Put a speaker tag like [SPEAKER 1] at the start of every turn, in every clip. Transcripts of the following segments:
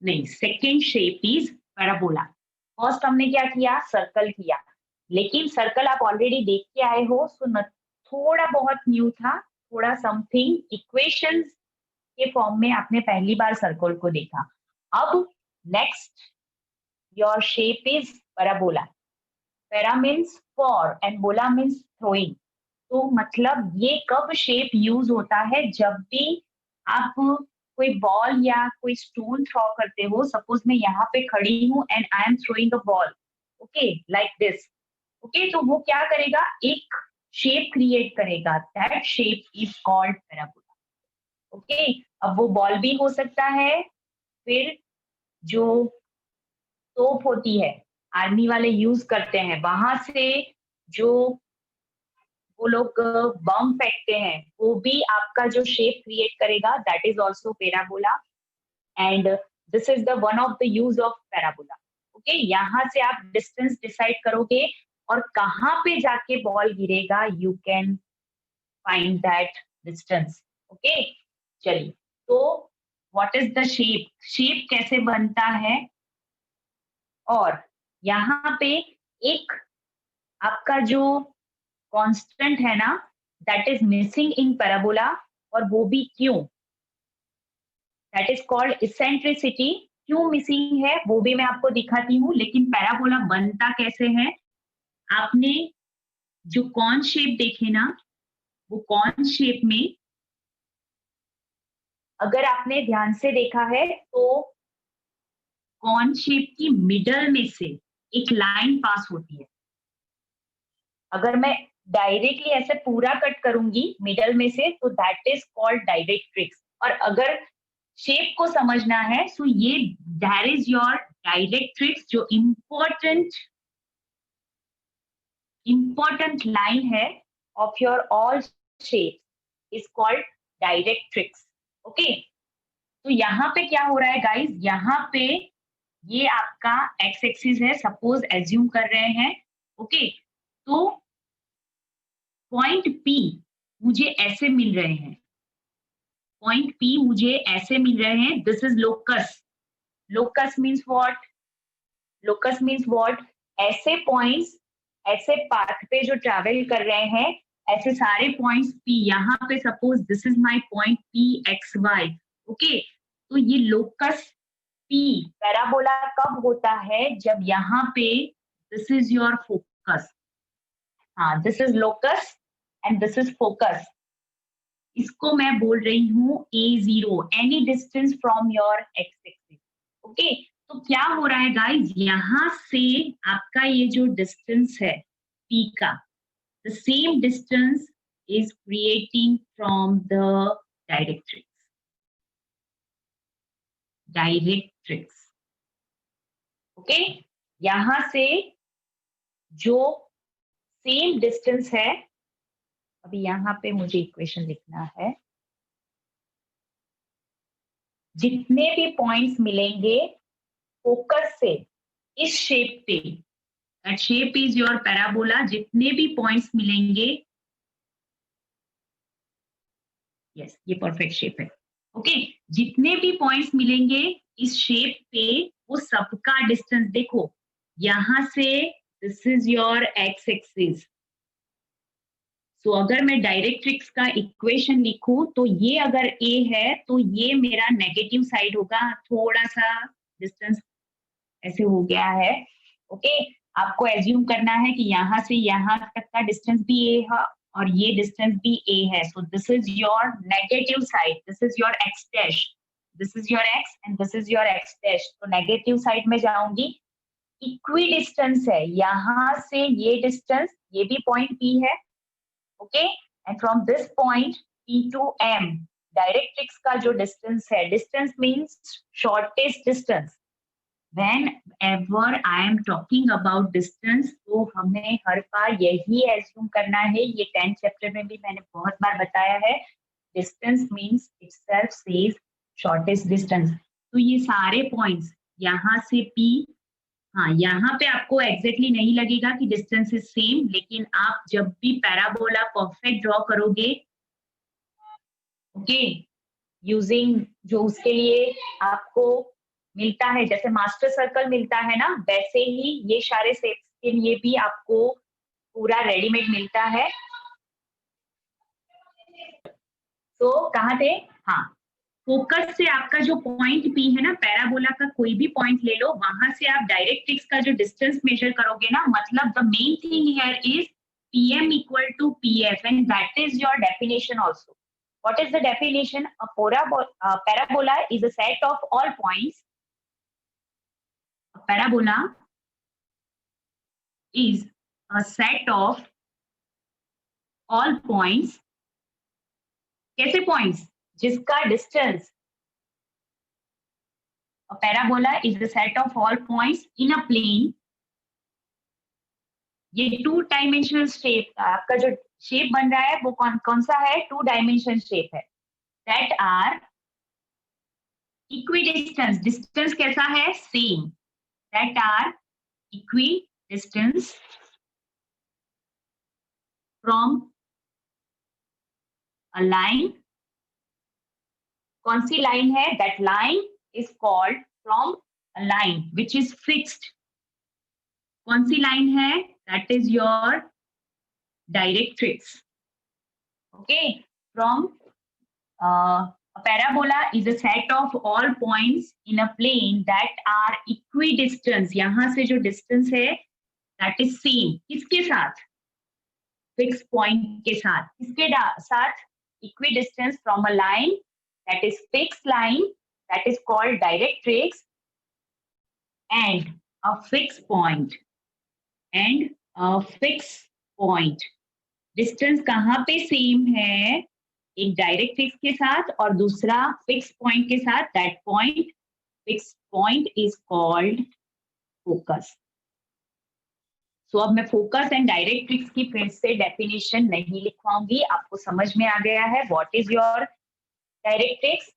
[SPEAKER 1] नहीं, second shape is parabola. First हमने क्या किया, सर्कल किया, लेकिन सर्कल आप ऑलरेडी देख के आए हो, सो थोड़ा बहुत न्यू था, थोड़ा समथिंग इक्वेशंस के फॉर्म में आपने पहली बार सर्कल को देखा। अब next your shape is parabola. Para means for and बोला मीन्स थ्रोइंग। तो मतलब ये कब शेप यूज होता है, जब भी आप कोई बॉल या कोई स्टोन थ्रो करते हो। सपोज मैं यहाँ पे खड़ी हूँ and I am throwing a ball, okay, like this. Okay, तो वो क्या करेगा, एक शेप क्रिएट करेगा, that shape is called parabola. Okay, अब वो बॉल भी हो सकता है, फिर जो तोप होती है, आर्मी वाले यूज करते हैं, वहां से जो वो लोग बम फेंकते हैं, वो भी आपका जो शेप क्रिएट करेगा, that is also parabola. And this is the one of the use of parabola. Okay, यहाँ से आप डिस्टेंस डिसाइड करोगे और कहाँ पे जाके बॉल गिरेगा, you can find that distance. Okay, चलिए, तो what is the shape, shape कैसे बनता है। और यहाँ पे एक आपका जो कांस्टेंट है ना, that is missing in parabola, और वो भी क्यों, दैट इज कॉल्ड इसेंट्रिसिटी। क्यों मिसिंग है वो भी मैं आपको दिखाती हूँ, लेकिन पैराबोला बनता कैसे है। आपने जो कॉन शेप देखे ना, वो कॉन शेप में अगर आपने ध्यान से देखा है तो कॉन शेप की मिडल में से एक लाइन पास होती है। अगर मैं डायरेक्टली ऐसे पूरा कट करूंगी मिडल में से, तो दैट इज कॉल्ड डायरेक्ट्रिक्स। और अगर शेप को समझना है, सो ये दैट इज योर डायरेक्ट्रिक्स, जो इंपॉर्टेंट लाइन है of your all shape is called directrix. Okay, तो यहाँ पे क्या हो रहा है गाइस, यहाँ पे ये आपका एक्स एक्सिस है, सपोज एज्यूम कर रहे हैं। ओके, तो पॉइंट पी मुझे ऐसे मिल रहे हैं, पॉइंट पी मुझे ऐसे मिल रहे हैं, this is locus. Locus means what, locus means what, ऐसे पॉइंट्स, ऐसे पाथ पे जो ट्रैवल कर रहे हैं, ऐसे सारे पॉइंट्स पी, यहाँ पे suppose this is my point P X Y. Okay, तो ये लोकस पी पैराबोला कब होता है, जब यहाँ पे दिस इज योर फोकस, हाँ, this is locus and this is focus. इसको मैं बोल रही हूँ A0, any distance from your x axis. Okay, तो क्या हो रहा है गाइस, यहाँ से आपका ये जो डिस्टेंस है P का, the same distance is creating from the directrix, directrix. Okay, यहाँ से जो सेम डिस्टेंस है, अभी यहाँ पे मुझे इक्वेशन लिखना है, जितने भी पॉइंट्स मिलेंगे फोकस से इस शेप पे, that shape is your parabola, जितने भी पॉइंट्स मिलेंगे, यस, ये परफेक्ट शेप है। ओके, जितने भी पॉइंट्स मिलेंगे इस शेप पे, वो सबका डिस्टेंस देखो, यहां से this is your x axis. तो अगर मैं डायरेक्ट्रिक्स का इक्वेशन लिखूं, तो ये अगर ए है तो ये मेरा नेगेटिव साइड होगा, थोड़ा सा डिस्टेंस ऐसे हो गया है। ओके, आपको एज्यूम करना है कि यहाँ से यहाँ तक का डिस्टेंस भी ए है और ये डिस्टेंस भी ए है, so this is your negative side, this is your x dash, this is your x and this is your x dash. तो नेगेटिव साइड में जाऊंगी, इक्वी डिस्टेंस है यहाँ से ये डिस्टेंस, ये भी पॉइंट पी है। Okay, and from this point P to M, directrix का जो डिस्टेंस है, distance means shortest distance. Whenever I am talking about distance, तो हमें हर बार यही एज्यूम करना है, ये 10th चैप्टर में भी मैंने बहुत बार बताया है, distance means itself says shortest distance. तो ये सारे पॉइंट्स यहाँ से P, हाँ, यहाँ पे आपको एग्जैक्टली नहीं लगेगा कि डिस्टेंस इज सेम, लेकिन आप जब भी पैराबोला परफेक्ट ड्रॉ करोगे, ओके, यूजिंग जो उसके लिए आपको मिलता है, जैसे मास्टर सर्कल मिलता है ना, वैसे ही ये सारे शेप्स के लिए भी आपको पूरा रेडीमेड मिलता है। तो कहाँ थे? हाँ, फोकस से आपका जो पॉइंट पी है ना, पैराबोला का कोई भी पॉइंट ले लो, वहां से आप डायरेक्ट्रिक्स का जो डिस्टेंस मेजर करोगे ना, मतलब the main thing here is pm equal to pf and that is your definition also. What is the definition? A parabola is a set of all points. A parabola is a set of all points. कैसे points? जिसका distance. A parabola is a set of all points in a plane. ये 2 dimensional shape, आपका जो shape बन रहा है वो कौन सा है? 2 डायमेंशन शेप है। दैट आर इक्विडिस्टेंस, डिस्टेंस कैसा है? Same. That are equidistance from a line. कौन सी लाइन है? That line is called from a line which is fixed. कौन सी लाइन है? That is your directrix. Okay, from a parabola is a set of all points in a plane that are equidistant. यहाँ से जो distance है that is same. किसके साथ? Fixed point के साथ. किसके साथ? Equidistant from a line that is fixed line that is called directrix and a fixed point. And a fixed point. Distance कहाँ पे same है? एक डायरेक्ट्रिक्स के साथ और दूसरा फिक्स पॉइंट के साथ। That point, fix point is called focus. So अब मैं फोकस एंड डायरेक्ट्रिक्स की फिर से डेफिनेशन नहीं लिखवाऊंगी, आपको समझ में आ गया है। What is your directrix?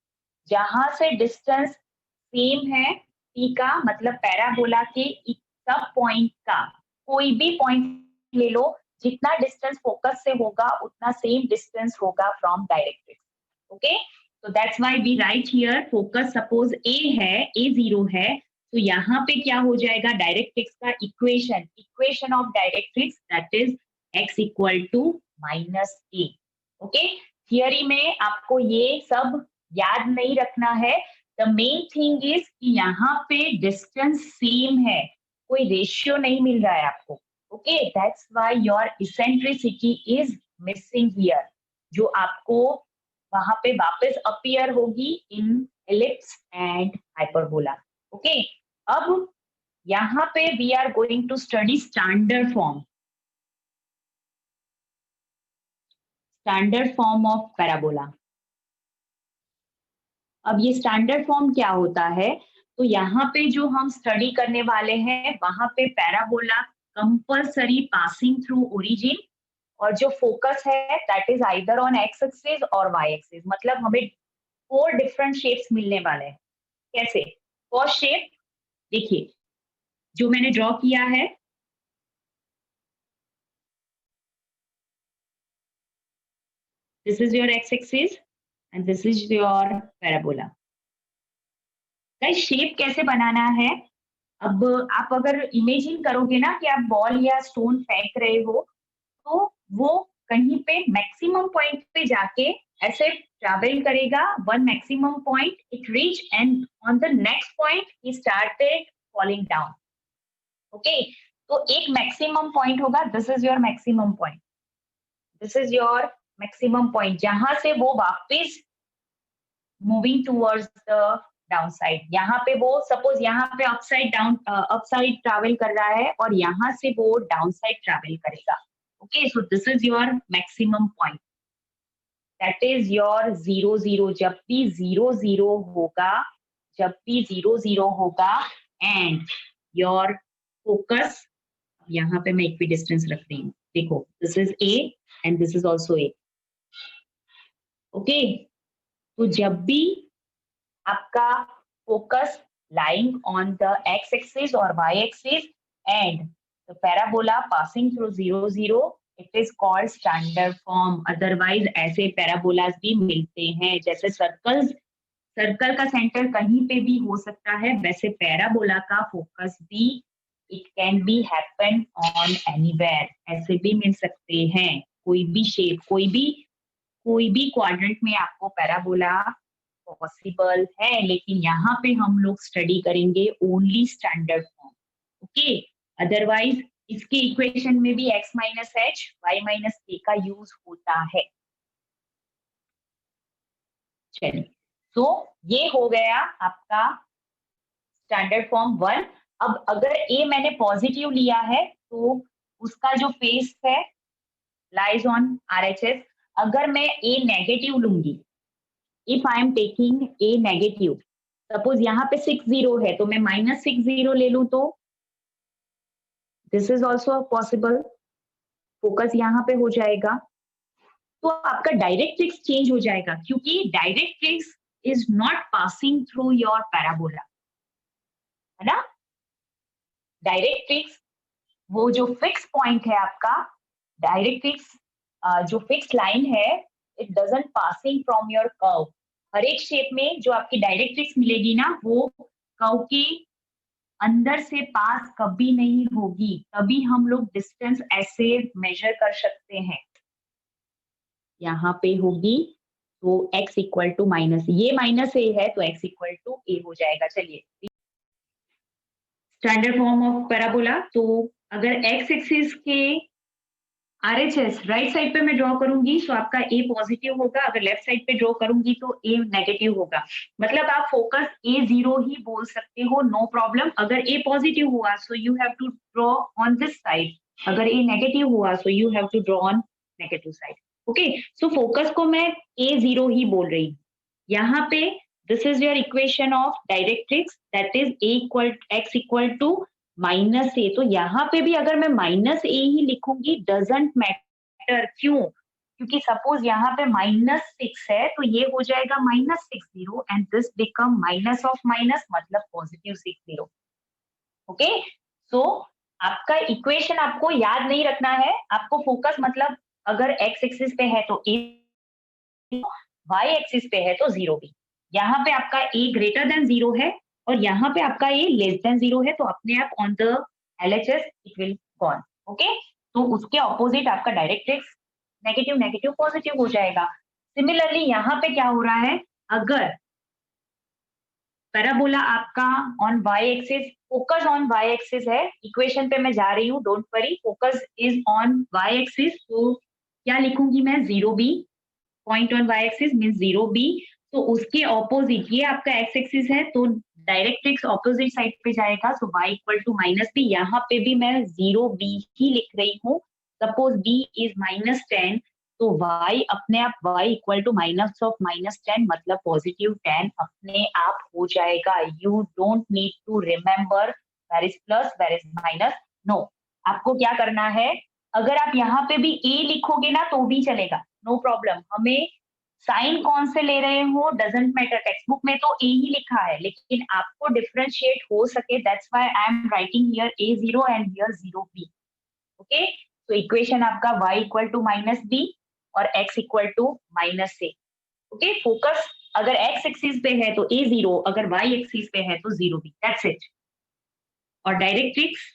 [SPEAKER 1] जहां से डिस्टेंस सेम है पी का, मतलब पैराबोला के सब पॉइंट का कोई भी पॉइंट ले लो, जितना डिस्टेंस फोकस से होगा उतना सेम डिस्टेंस होगा from directrix. Okay, so that's why we write here focus, suppose A है, A0 है, तो यहाँ पे क्या हो जाएगा? डायरेक्ट्रिक्स का equation of directrix that is x equal to -a। Okay, theory में आपको ये सब याद नहीं रखना है। द मेन थिंग इज कि यहाँ पे डिस्टेंस सेम है, कोई रेशियो नहीं मिल रहा है आपको। Okay, that's why your eccentricity is missing here, जो आपको वहां पे वापस अपीयर होगी in ellipse and hyperbola. Okay, अब यहाँ पे we are going to study standard form, standard form of parabola. अब ये स्टैंडर्ड फॉर्म क्या होता है? तो यहाँ पे जो हम स्टडी करने वाले हैं वहां पे parabola compulsory passing through origin, और जो फोकस है that is either on x axis और वाई एक्सिस। मतलब हमें 4 डिफरेंट शेप्स मिलने वाले हैं। कैसे? फर्स्ट शेप देखिए, जो मैंने ड्रॉ किया है, this is your x axis and this is your parabola. Guys, shape कैसे बनाना है? अब आप अगर इमेजिन करोगे ना कि आप बॉल या स्टोन फेंक रहे हो, तो वो कहीं पे मैक्सिमम पॉइंट पे जाके ऐसे ट्रैवल करेगा, one maximum point it reach and on the next point he started falling down. Okay, तो एक मैक्सिमम पॉइंट होगा, this is your maximum point, this is your maximum point, जहां से वो वापस moving towards the down side. यहाँ पे वो सपोज यहाँ पे अप साइड ट्रैवल कर रहा है और यहाँ से वो डाउन साइड ट्रैवल करेगा। Okay, so this is your maximum point, that is your 0 0। जब भी 0 0 होगा, जब भी 0 0 होगा एंड योर फोकस, यहाँ पे मैं इक्वी डिस्टेंस रख रही हूँ, देखो this is a and this is also a. Okay, तो जब भी आपका focus lying on the x-axis or y-axis and the parabola passing through 0 0, it is called standard form. Otherwise ऐसे parabolas भी मिलते हैं, जैसे सर्कल्स सर्कल का सेंटर कहीं पे भी हो सकता है, वैसे पैराबोला का फोकस भी it can be happen on anywhere, ऐसे भी मिल सकते हैं, कोई भी शेप, कोई भी क्वाड्रेंट में आपको पैराबोला पॉसिबल है, लेकिन यहाँ पे हम लोग स्टडी करेंगे only standard form, okay. Otherwise इसके इक्वेशन में भी x minus H Y minus K का यूज होता है। चलिए, तो ये हो गया आपका स्टैंडर्ड फॉर्म 1। अब अगर a मैंने पॉजिटिव लिया है तो उसका जो फेस है लाइज ऑन RHS। अगर मैं a नेगेटिव लूंगी, if I am taking a negative, suppose यहाँ पे 6 0 है तो मैं -6 0 ले लूं तो this is also possible, focus यहाँ पे हो जाएगा। तो आपका डायरेक्ट्रिक्स चेंज हो जाएगा, क्योंकि directrix is not passing through your parabola, है ना। डायरेक्ट्रिक्स वो जो फिक्स पॉइंट है आपका, डायरेक्ट्रिक्स जो फिक्स लाइन है, it doesn't passing from your curve. हर एक शेप में जो आपकी डायरेक्ट्रिक्स मिलेगी ना, वो कर्व के अंदर से पास कभी नहीं होगी, तभी हम लोग डिस्टेंस ऐसे मेजर कर सकते हैं। यहाँ पे होगी तो x इक्वल टू माइनस, ये माइनस ए है तो x इक्वल टू ए हो जाएगा। चलिए, स्टैंडर्ड फॉर्म ऑफ पैराबोला। तो अगर x एक्सिस के RHS राइट साइड पे मैं ड्रॉ करूंगी तो आपका a पॉजिटिव होगा, अगर लेफ्ट साइड पे ड्रॉ करूंगी तो a नेगेटिव होगा। मतलब आप फोकस a0 ही बोल सकते हो, नो प्रॉब्लम। अगर a पॉजिटिव हुआ so you have to draw on this side, अगर a नेगेटिव हुआ so you have to draw on negative side, okay. So focus को मैं a0 ही बोल रही हूँ यहाँ पे। This is your equation of directrix, that is x equal to minus a. तो यहाँ पे भी अगर मैं माइनस ए ही लिखूंगी डजंट मैटर, क्यों? क्योंकि सपोज यहाँ पे -6 है तो ये हो जाएगा -60 and this become minus of minus, मतलब पॉजिटिव 60, ओके। सो आपका इक्वेशन आपको याद नहीं रखना है, आपको फोकस मतलब अगर x एक्सिस पे है तो a, y एक्सिस पे है तो 0 भी। यहाँ पे आपका a ग्रेटर देन 0 है और यहाँ पे आपका a लेस देन 0 है, तो अपने आप on the LHS it will gone, okay. तो उसके ऑपोजिट आपका डायरेक्ट्रिक्स नेगेटिव नेगेटिव पॉजिटिव हो जाएगा। सिमिलरली यहाँ पे क्या हो रहा है, अगर पैराबोला आपका on y axis, focus on y axis है, इक्वेशन पे मैं जा रही हूँ, don't worry, focus is on y axis, तो क्या लिखूंगी मैं, 0b, point on y axis means 0b। तो उसके ऑपोजिट ये आपका x एक्सिस है, तो डायरेक्ट्रिक्स ऑपोजिट साइड पे जाएगा, सो y इक्वल टू -b। यहाँ पे भी मैं 0b ही लिख रही हूँ। सपोज b इज -10, तो y अपने आप y equal to minus of -10 मतलब पॉजिटिव 10 अपने आप हो जाएगा। You don't need to remember where is plus where is minus, no. आपको क्या करना है, अगर आप यहाँ पे भी a लिखोगे ना तो भी चलेगा, नो प्रॉब्लम। हमें साइन कौन से ले रहे हो डजंट मैटर, टेक्स्ट बुक में तो a ही लिखा है, लेकिन आपको डिफरेंशिएट हो सके, that's why I am writing here a0 and here 0b, okay. तो इक्वेशन आपका y इक्वल टू -b और x equal to -a, okay. Focus अगर x एक्सिस पे है तो a0, अगर y एक्सिस पे है तो 0b, दैट्स इट। और directrix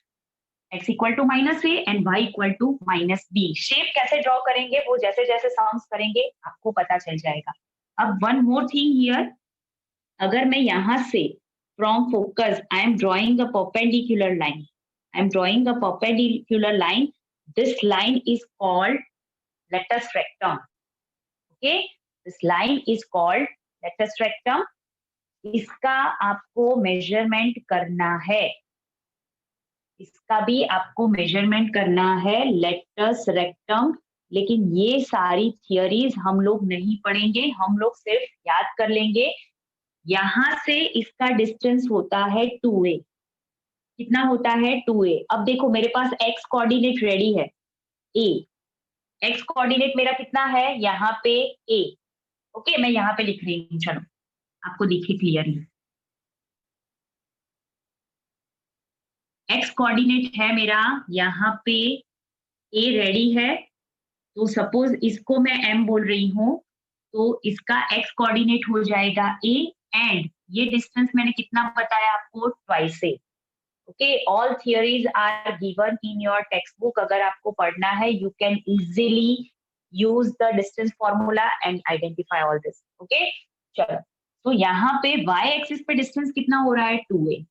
[SPEAKER 1] x equal to -a and y equal to -b। Shape कैसे ड्रॉ करेंगे वो जैसे जैसे सम्स करेंगे आपको पता चल जाएगा। अब वन मोर थिंग हियर, अगर मैं यहाँ से from focus I am drawing a perpendicular line, I am drawing a perpendicular line, this line is called latus rectum, okay. This line is called latus rectum. इसका आपको measurement करना है, इसका भी आपको मेजरमेंट करना है, लेटस रेक्टम। लेकिन ये सारी थियरीज हम लोग नहीं पढ़ेंगे, हम लोग सिर्फ याद कर लेंगे। यहां से इसका डिस्टेंस होता है 2a, कितना होता है 2a। अब देखो मेरे पास x कोऑर्डिनेट रेडी है, a, x कोऑर्डिनेट मेरा कितना है यहाँ पे a, ओके। मैं यहाँ पे लिख रही हूँ, चलो आपको दिखे क्लियरली। x कोऑर्डिनेट है मेरा यहाँ पे a रेडी है, तो सपोज इसको मैं m बोल रही हूँ, तो इसका x कोऑर्डिनेट हो जाएगा a एंड ये डिस्टेंस मैंने कितना बताया आपको, twice a. Okay, all theories are given in your textbook. अगर आपको पढ़ना है, you can easily use the distance formula and identify all this. Okay, चलो, तो यहाँ पे y एक्सिस पे डिस्टेंस कितना हो रहा है, 2a।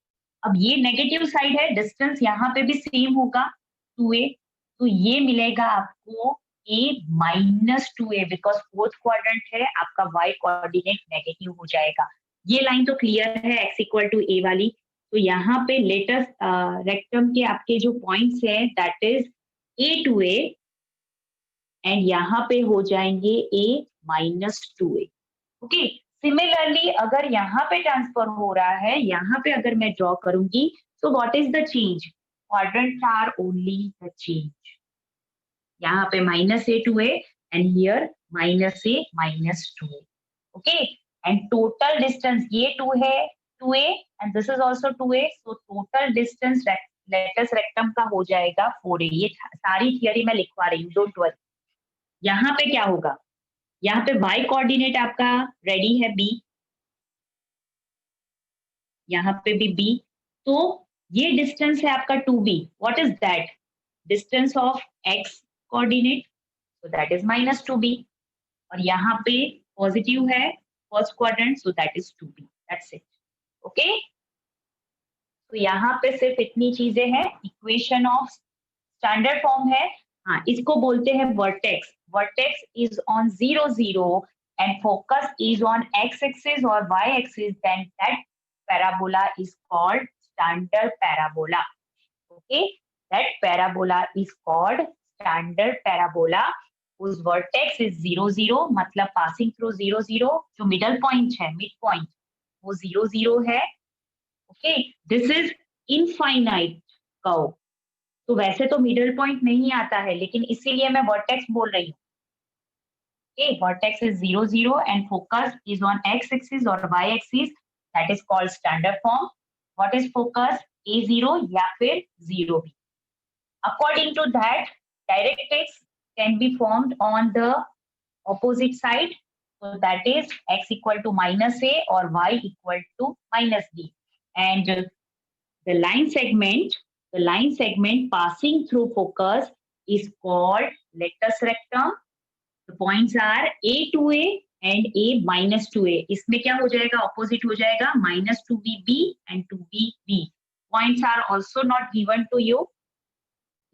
[SPEAKER 1] अब ये नेगेटिव साइड है, डिस्टेंस यहाँ पे भी सेम होगा 2a, तो ये मिलेगा आपको a minus 2a, because fourth quadrant है, आपका y कोऑर्डिनेट नेगेटिव हो जाएगा। ये लाइन तो क्लियर है, x इक्वल टू a वाली। तो यहाँ पे लेटेस्ट रेक्टम के आपके जो पॉइंट्स हैं, that is a to a, and यहाँ पे हो जाएंगे a minus 2a। Okay, similarly अगर यहाँ पे ट्रांसफर हो रहा है, यहाँ पे अगर मैं ड्रॉ करूंगी, so what is the change? Quadrants are only the change. यहाँ पे minus a to a and here minus a minus 2a. Okay, and total distance ये 2 है, 2a and this is also 2a, so total distance latus rectum का हो जाएगा 4a। ये सारी theory मैं लिखवा रही हूँ, डोंट वरी। यहाँ पे क्या होगा, यहाँ पे y कोऑर्डिनेट आपका रेडी है b, यहाँ पे भी b, तो ये डिस्टेंस है आपका 2b। What is that? Distance of x coordinate, so that is minus 2b, और यहाँ पे पॉजिटिव है first quadrant, so that is 2b। That's it. Okay, तो यहाँ पे सिर्फ इतनी चीजें हैं। इक्वेशन ऑफ स्टैंडर्ड फॉर्म है, हाँ, इसको बोलते हैं vertex. Vertex is on 0 0 and focus is on x-axis or y-axis, then that parabola is called standard parabola. Okay, that parabola is called standard parabola whose vertex is 0 0, मतलब passing through 0 0, जो middle point है, mid point, वो 0 0 है। Okay, this is infinite curve। तो वैसे तो middle point नहीं आता है, लेकिन इसीलिए मैं वर्टेक्स बोल रही हूँ। Okay, vertex is 0 0 and focus is on x-axis or y-axis, that is called standard form. What is focus? A0 या फिर 0b. According to that, directrix can be formed on the opposite side. So that is x equal to minus a or y equal to minus b. And the line segment passing through focus is called latus rectum. The points are a to a and a minus 2a. इसमें क्या हो जाएगा, opposite हो जाएगा, minus 2bb and 2bb. Points are also not given to you,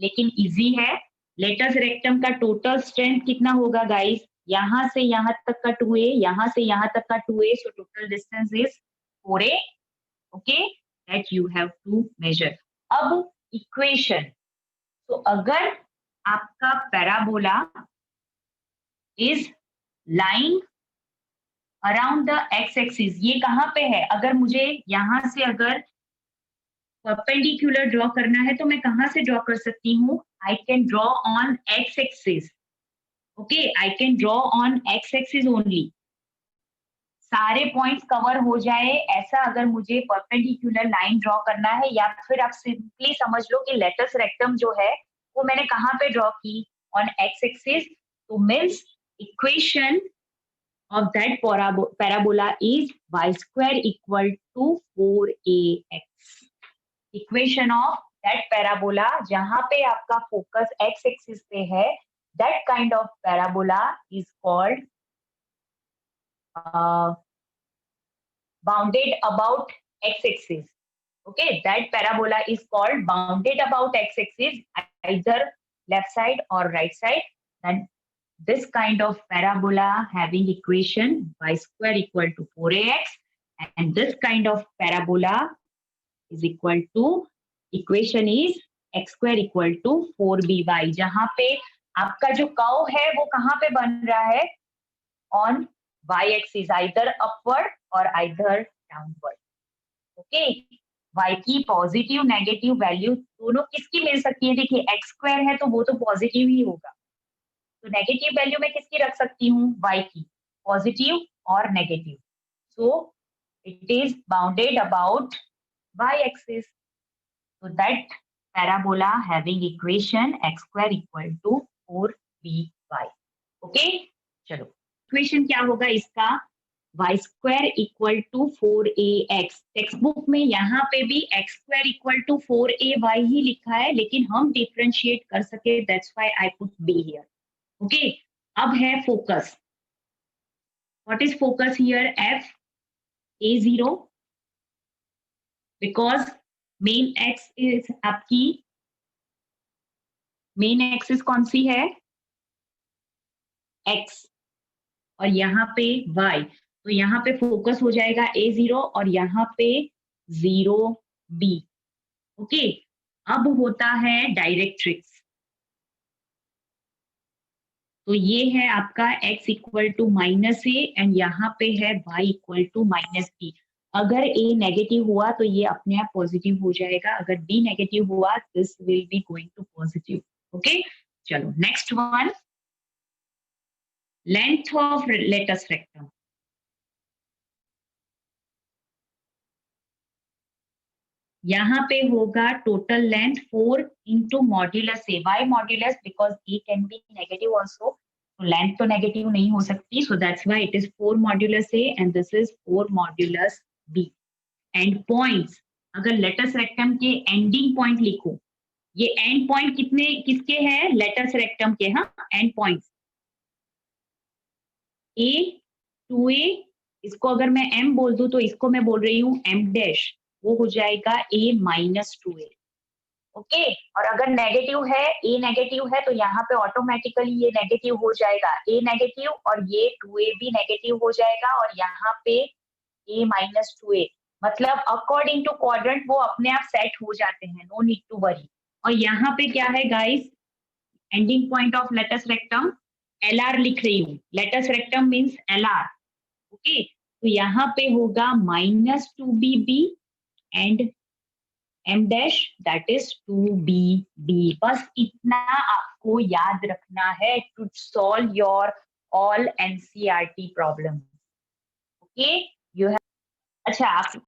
[SPEAKER 1] लेकिन easy है। Latus rectum का total strength कितना होगा गाइस? यहाँ से यहाँ तक का 2a, यहाँ से यहाँ तक का 2a, so total distance is 4a. Okay, that you have to measure. अब इक्वेशन, तो अगर आपका parabola is lying around the x-axis, ये कहाँ पे है? अगर मुझे यहाँ से अगर परपेंडिकुलर ड्रॉ करना है, तो मैं कहाँ से ड्रॉ कर सकती हूँ? I can draw on x-axis. Okay, I can draw on x-axis only. सारे पॉइंट्स कवर हो जाए ऐसा अगर मुझे परपेंडिकुलर लाइन ड्रॉ करना है, या फिर आप सिंपली समझ लो कि लेटस रेक्टम जो है वो मैंने कहाँ पे ड्रॉ की? On x-axis. तो means equation of that parabola is y square equal to 4ax. Equation of that parabola जहाँ पे आपका फोकस x axis पे है, that kind of parabola is called bounded about x axis. Okay, that parabola is called bounded about x axis, either left side or right side. Then this kind of parabola having equation y square equal to 4ax, and this kind of parabola is equal to, equation is x square equal to 4by, जहाँ पे आपका जो curve है वो कहाँ पे बन रहा है? on y axis, either upward or either downward. Okay, y की पॉजिटिव नेगेटिव वैल्यू दोनों किसकी मिल सकती है? देखिए x स्क्वायर है तो वो तो पॉजिटिव ही होगा, तो नेगेटिव वैल्यू मैं किसकी रख सकती हूँ? y की, पॉजिटिव और negative. So it is bounded about y axis. So that parabola having equation x square equal to 4by. Okay, चलो, इक्वेशन क्या होगा इसका? y square equal to 4ax। Textbook में यहाँ पे भी x square equal to 4ay ही लिखा है, लेकिन हम डिफरेंशिएट कर सके, that's why I put b here. Okay, अब है focus. What is focus here? f a0, because main x is आपकी, मेन एक्सिस कौन सी है? x, और यहाँ पे y, तो यहाँ पे फोकस हो जाएगा a0 और यहाँ पे 0b। ओके, अब होता है डायरेक्ट्रिक्स। तो ये है आपका x equal to -a and यहाँ पे है y इक्वल टू -b। अगर a नेगेटिव हुआ तो ये अपने आप पॉजिटिव हो जाएगा, अगर b नेगेटिव हुआ this will be going to positive. Okay, चलो next one, length of latus rectum. यहाँ पे होगा total length 4 into modulus a. Why modulus? Because a can be negative also, तो लेंथ तो नेगेटिव नहीं हो सकती, so that's why it is 4 modulus a and this is 4 modulus b. And points, अगर latus rectum के ending point लिखो, ये and point कितने किसके हैं? लेटस रेक्टम के। हाँ, एंड पॉइंट्स ए, 2a, इसको अगर मैं m बोल दूं तो इसको मैं बोल रही हूँ m डैश, वो हो जाएगा a माइनस 2a। ओके, और अगर नेगेटिव है, a नेगेटिव है, तो यहाँ पे ऑटोमेटिकली ये नेगेटिव हो जाएगा, a नेगेटिव, और ये 2a भी नेगेटिव हो जाएगा, और यहाँ पे a माइनस 2a। मतलब अकॉर्डिंग टू क्वाड्रेंट वो अपने आप सेट हो जाते हैं, नो नीड टू वरी। और यहाँ पे क्या है guys? Ending point of latus rectum LR लिख रही हूँ, latus rectum means LR। Okay, तो यहाँ पे होगा -2bb and m dash that is 2bb। बस इतना आपको याद रखना है to solve your all NCERT problem. Okay, you have, अच्छा आप